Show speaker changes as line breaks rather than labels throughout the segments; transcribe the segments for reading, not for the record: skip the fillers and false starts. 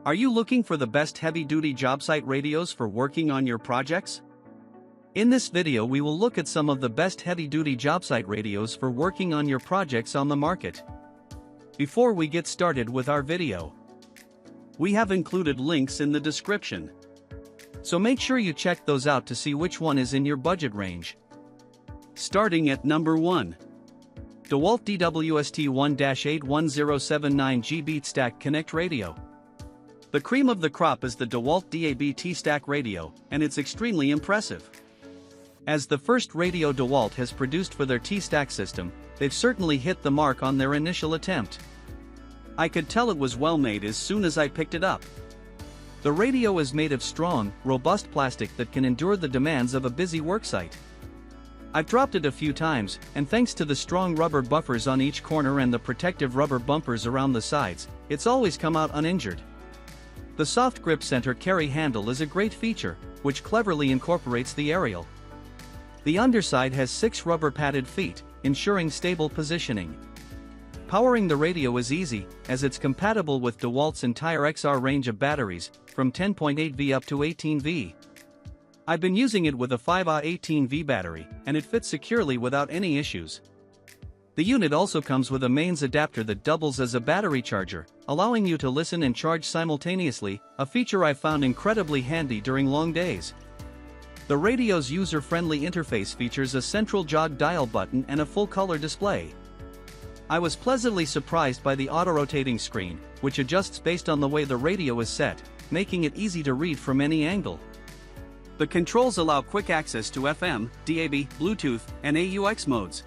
Are you looking for the best heavy-duty job site radios for working on your projects? In this video we will look at some of the best heavy-duty job site radios for working on your projects on the market. Before we get started with our video, we have included links in the description, so make sure you check those out to see which one is in your budget range. Starting at number 1. DEWALT DWST1-81079G TSTAK Connect Radio. The cream of the crop is the DEWALT DAB TSTAK radio, and it's extremely impressive. As the first radio DEWALT has produced for their TSTAK system, they've certainly hit the mark on their initial attempt. I could tell it was well made as soon as I picked it up. The radio is made of strong, robust plastic that can endure the demands of a busy worksite. I've dropped it a few times, and thanks to the strong rubber buffers on each corner and the protective rubber bumpers around the sides, it's always come out uninjured. The soft grip center carry handle is a great feature, which cleverly incorporates the aerial. The underside has 6 rubber padded feet, ensuring stable positioning. Powering the radio is easy, as it's compatible with DEWALT's entire XR range of batteries, from 10.8V up to 18V. I've been using it with a 5Ah18V battery, and it fits securely without any issues. The unit also comes with a mains adapter that doubles as a battery charger, allowing you to listen and charge simultaneously, a feature I've found incredibly handy during long days. The radio's user-friendly interface features a central jog dial button and a full-color display. I was pleasantly surprised by the auto-rotating screen, which adjusts based on the way the radio is set, making it easy to read from any angle. The controls allow quick access to FM, DAB, Bluetooth, and AUX modes.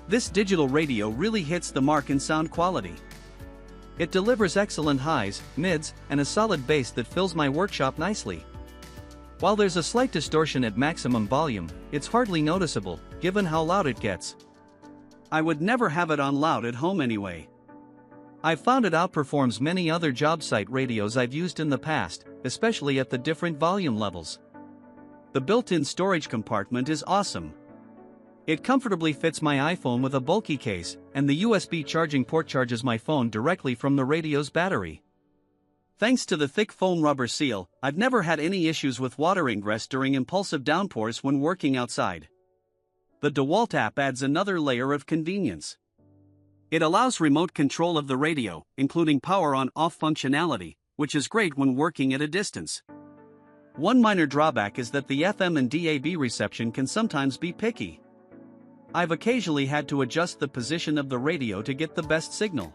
This digital radio really hits the mark in sound quality. It delivers excellent highs, mids, and a solid bass that fills my workshop nicely. While there's a slight distortion at maximum volume, it's hardly noticeable, given how loud it gets. I would never have it on loud at home anyway. I've found it outperforms many other job site radios I've used in the past, especially at the different volume levels. The built-in storage compartment is awesome. It comfortably fits my iPhone with a bulky case, and the USB charging port charges my phone directly from the radio's battery. Thanks to the thick foam rubber seal, I've never had any issues with water ingress during impulsive downpours when working outside. The DEWALT app adds another layer of convenience. It allows remote control of the radio, including power on-off functionality, which is great when working at a distance. One minor drawback is that the FM and DAB reception can sometimes be picky. I've occasionally had to adjust the position of the radio to get the best signal.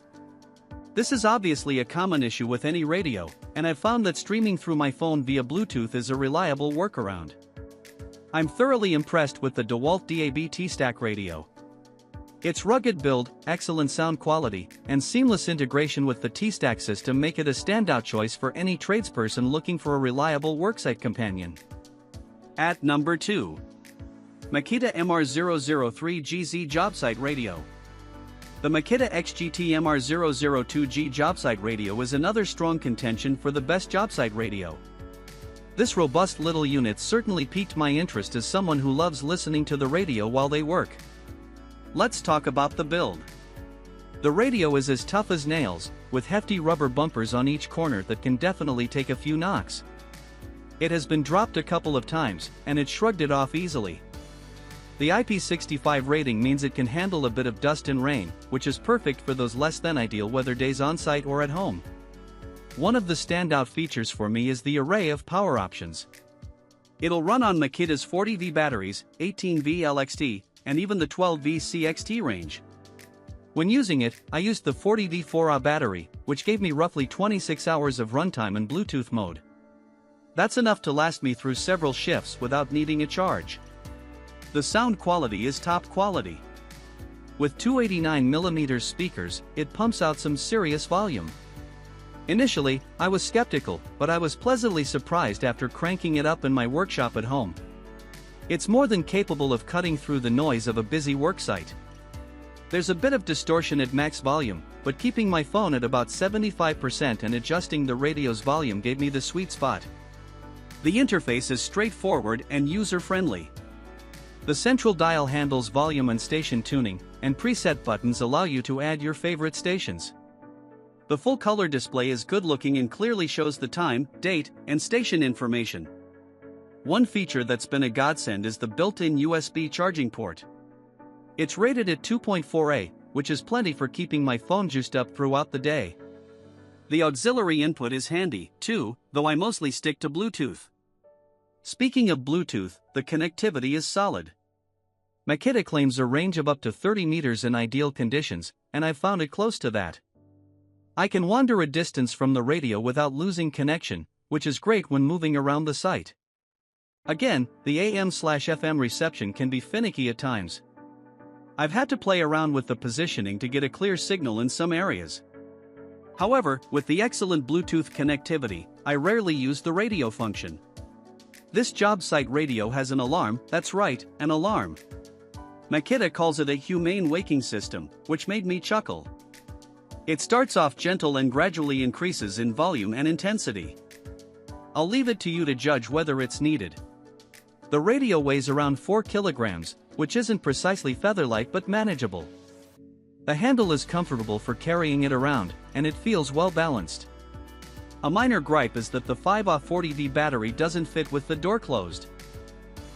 This is obviously a common issue with any radio, and I've found that streaming through my phone via Bluetooth is a reliable workaround. I'm thoroughly impressed with the DEWALT DAB TSTAK radio. Its rugged build, excellent sound quality, and seamless integration with the TSTAK system make it a standout choice for any tradesperson looking for a reliable worksite companion. At number 2. Makita MR003GZ Jobsite Radio. The Makita XGT MR002G Jobsite radio is another strong contention for the best jobsite radio. This robust little unit certainly piqued my interest as someone who loves listening to the radio while they work. Let's talk about the build. The radio is as tough as nails, with hefty rubber bumpers on each corner that can definitely take a few knocks. It has been dropped a couple of times, and it shrugged it off easily. The IP65 rating means it can handle a bit of dust and rain, which is perfect for those less than ideal weather days on-site or at home. One of the standout features for me is the array of power options. It'll run on Makita's 40V batteries, 18V LXT, and even the 12V CXT range. When using it, I used the 40V 4Ah battery, which gave me roughly 26 hours of runtime in Bluetooth mode. That's enough to last me through several shifts without needing a charge. The sound quality is top quality. With 289mm speakers, it pumps out some serious volume. Initially, I was skeptical, but I was pleasantly surprised after cranking it up in my workshop at home. It's more than capable of cutting through the noise of a busy worksite. There's a bit of distortion at max volume, but keeping my phone at about 75% and adjusting the radio's volume gave me the sweet spot. The interface is straightforward and user-friendly. The central dial handles volume and station tuning, and preset buttons allow you to add your favorite stations. The full color display is good looking and clearly shows the time, date, and station information. One feature that's been a godsend is the built-in USB charging port. It's rated at 2.4A, which is plenty for keeping my phone juiced up throughout the day. The auxiliary input is handy, too, though I mostly stick to Bluetooth. Speaking of Bluetooth, the connectivity is solid. Makita claims a range of up to 30 meters in ideal conditions, and I've found it close to that. I can wander a distance from the radio without losing connection, which is great when moving around the site. Again, the AM/FM reception can be finicky at times. I've had to play around with the positioning to get a clear signal in some areas. However, with the excellent Bluetooth connectivity, I rarely use the radio function. This Jobsite radio has an alarm, that's right, an alarm. Makita calls it a humane waking system, which made me chuckle. It starts off gentle and gradually increases in volume and intensity. I'll leave it to you to judge whether it's needed. The radio weighs around 4 kilograms, which isn't precisely feather-light but manageable. The handle is comfortable for carrying it around, and it feels well balanced. A minor gripe is that the 5Ah40V battery doesn't fit with the door closed.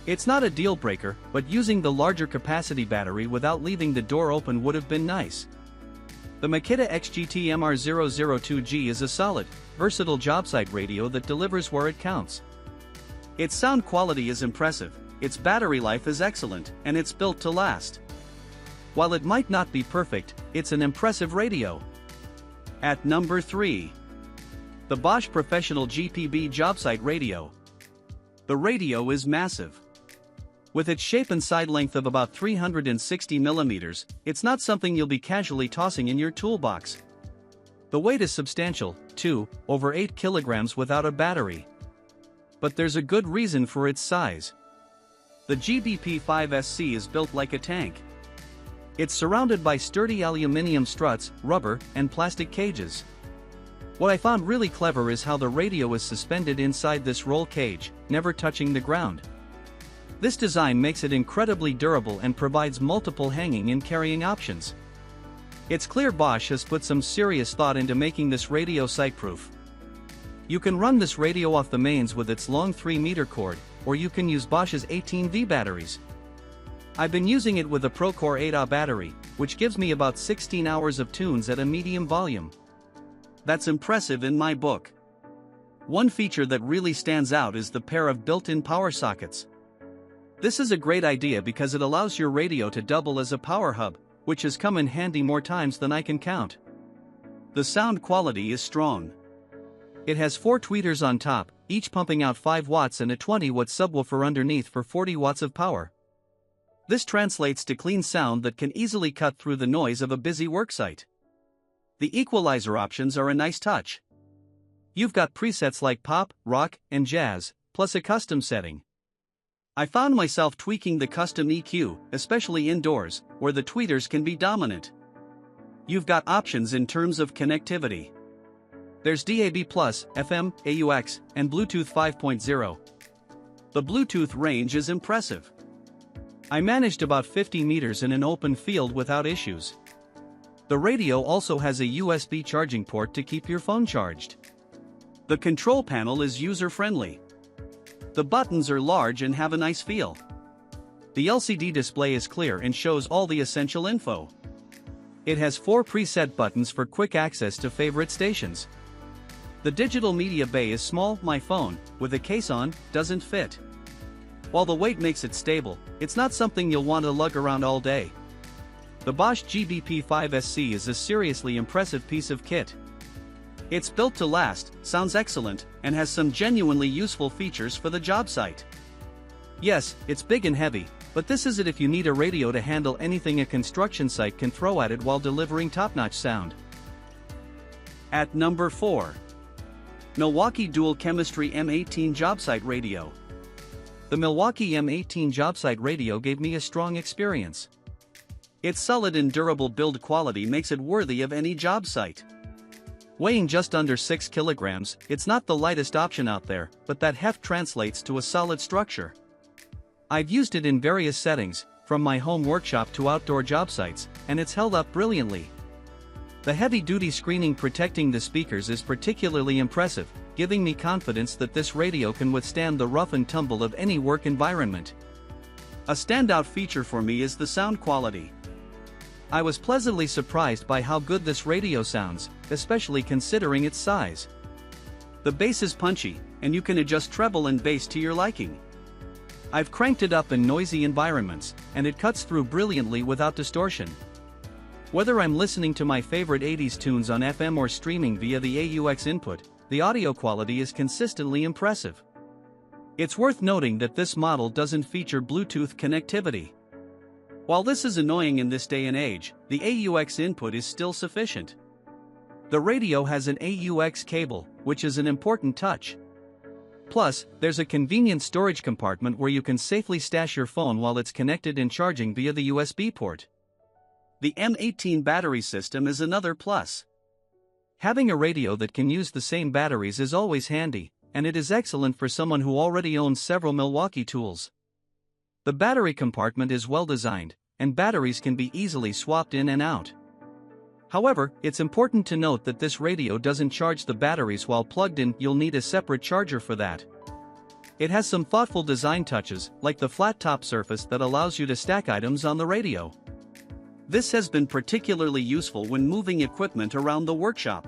It's not a deal breaker, but using the larger capacity battery without leaving the door open would have been nice. The Makita XGT MR002G is a solid, versatile Jobsite radio that delivers where it counts. Its sound quality is impressive, its battery life is excellent, and it's built to last. While it might not be perfect, it's an impressive radio. At number 3. The Bosch Professional GPB Jobsite Radio. The radio is massive. With its shape and side length of about 360 millimeters, it's not something you'll be casually tossing in your toolbox. The weight is substantial, too, over 8 kilograms without a battery. But there's a good reason for its size. The GBP5SC is built like a tank. It's surrounded by sturdy aluminium struts, rubber, and plastic cages. What I found really clever is how the radio is suspended inside this roll cage, never touching the ground. This design makes it incredibly durable and provides multiple hanging and carrying options. It's clear Bosch has put some serious thought into making this radio site-proof. You can run this radio off the mains with its long 3-meter cord, or you can use Bosch's 18V batteries. I've been using it with a Procore 8Ah battery, which gives me about 16 hours of tunes at a medium volume. That's impressive in my book. One feature that really stands out is the pair of built-in power sockets. This is a great idea because it allows your radio to double as a power hub, which has come in handy more times than I can count. The sound quality is strong. It has 4 tweeters on top, each pumping out 5 watts and a 20-watt subwoofer underneath for 40 watts of power. This translates to clean sound that can easily cut through the noise of a busy worksite. The equalizer options are a nice touch. You've got presets like pop, rock, and jazz, plus a custom setting. I found myself tweaking the custom EQ, especially indoors, where the tweeters can be dominant. You've got options in terms of connectivity. There's DAB+, FM, AUX, and Bluetooth 5.0. The Bluetooth range is impressive. I managed about 50 meters in an open field without issues. The radio also has a USB charging port to keep your phone charged. The control panel is user-friendly. The buttons are large and have a nice feel. The LCD display is clear and shows all the essential info. It has 4 preset buttons for quick access to favorite stations. The digital media bay is small. My phone, with a case on, doesn't fit. While the weight makes it stable, it's not something you'll want to lug around all day. The Bosch GBP5SC is a seriously impressive piece of kit. It's built to last, sounds excellent, and has some genuinely useful features for the job site. Yes, it's big and heavy, but this is it if you need a radio to handle anything a construction site can throw at it while delivering top-notch sound. At number 4. Milwaukee Dual Chemistry M18 Jobsite Radio. The Milwaukee M18 Jobsite radio gave me a strong experience. Its solid and durable build quality makes it worthy of any job site. Weighing just under 6 kilograms, it's not the lightest option out there, but that heft translates to a solid structure. I've used it in various settings, from my home workshop to outdoor job sites, and it's held up brilliantly. The heavy-duty screening protecting the speakers is particularly impressive, giving me confidence that this radio can withstand the rough and tumble of any work environment. A standout feature for me is the sound quality. I was pleasantly surprised by how good this radio sounds, especially considering its size. The bass is punchy, and you can adjust treble and bass to your liking. I've cranked it up in noisy environments, and it cuts through brilliantly without distortion. Whether I'm listening to my favorite 80s tunes on FM or streaming via the AUX input, the audio quality is consistently impressive. It's worth noting that this model doesn't feature Bluetooth connectivity. While this is annoying in this day and age, the AUX input is still sufficient. The radio has an AUX cable, which is an important touch. Plus, there's a convenient storage compartment where you can safely stash your phone while it's connected and charging via the USB port. The M18 battery system is another plus. Having a radio that can use the same batteries is always handy, and it is excellent for someone who already owns several Milwaukee tools. The battery compartment is well designed, and batteries can be easily swapped in and out. However, it's important to note that this radio doesn't charge the batteries while plugged in. You'll need a separate charger for that. It has some thoughtful design touches, like the flat top surface that allows you to stack items on the radio. This has been particularly useful when moving equipment around the workshop.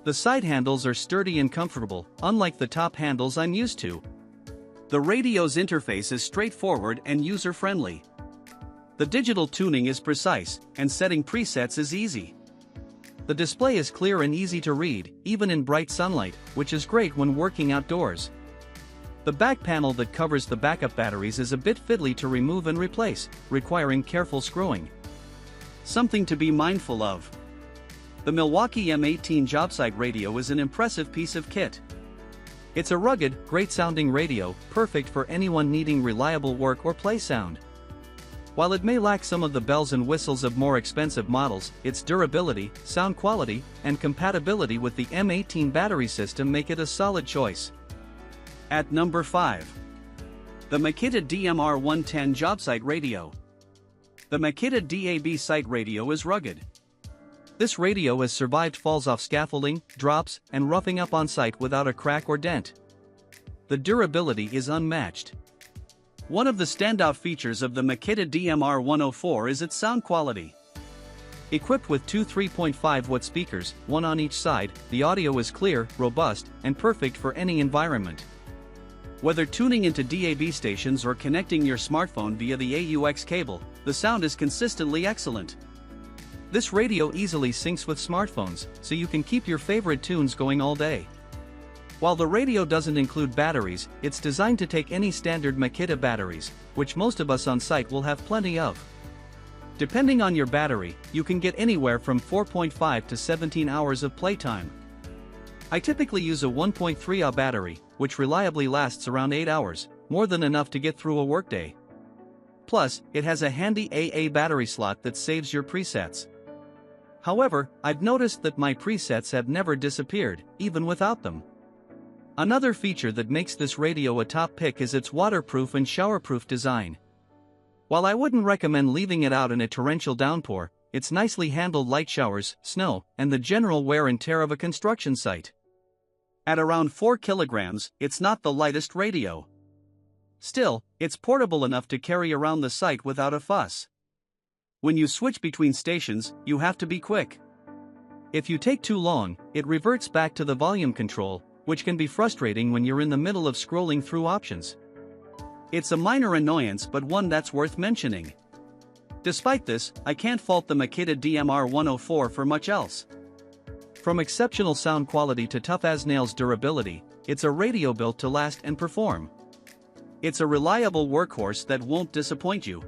The side handles are sturdy and comfortable, unlike the top handles I'm used to. The radio's interface is straightforward and user-friendly. The digital tuning is precise, and setting presets is easy. The display is clear and easy to read, even in bright sunlight, which is great when working outdoors. The back panel that covers the backup batteries is a bit fiddly to remove and replace, requiring careful screwing. Something to be mindful of. The Milwaukee M18 Jobsite radio is an impressive piece of kit. It's a rugged, great-sounding radio, perfect for anyone needing reliable work or play sound. While it may lack some of the bells and whistles of more expensive models, its durability, sound quality, and compatibility with the M18 battery system make it a solid choice. At number 5. The Makita DMR110 Jobsite Radio. The Makita DAB site radio is rugged. This radio has survived falls off scaffolding, drops, and roughing up on site without a crack or dent. The durability is unmatched. One of the standout features of the Makita DMR104 is its sound quality. Equipped with two 3.5-watt speakers, one on each side, the audio is clear, robust, and perfect for any environment. Whether tuning into DAB stations or connecting your smartphone via the AUX cable, the sound is consistently excellent. This radio easily syncs with smartphones, so you can keep your favorite tunes going all day. While the radio doesn't include batteries, it's designed to take any standard Makita batteries, which most of us on site will have plenty of. Depending on your battery, you can get anywhere from 4.5 to 17 hours of playtime. I typically use a 1.3Ah battery, which reliably lasts around 8 hours, more than enough to get through a workday. Plus, it has a handy AA battery slot that saves your presets. However, I've noticed that my presets have never disappeared, even without them. Another feature that makes this radio a top pick is its waterproof and showerproof design. While I wouldn't recommend leaving it out in a torrential downpour, it's nicely handled light showers, snow, and the general wear and tear of a construction site. At around 4 kilograms, it's not the lightest radio. Still, it's portable enough to carry around the site without a fuss. When you switch between stations, you have to be quick. If you take too long, it reverts back to the volume control, which can be frustrating when you're in the middle of scrolling through options. It's a minor annoyance but one that's worth mentioning. Despite this, I can't fault the Makita DMR104 for much else. From exceptional sound quality to tough-as-nails durability, it's a radio built to last and perform. It's a reliable workhorse that won't disappoint you.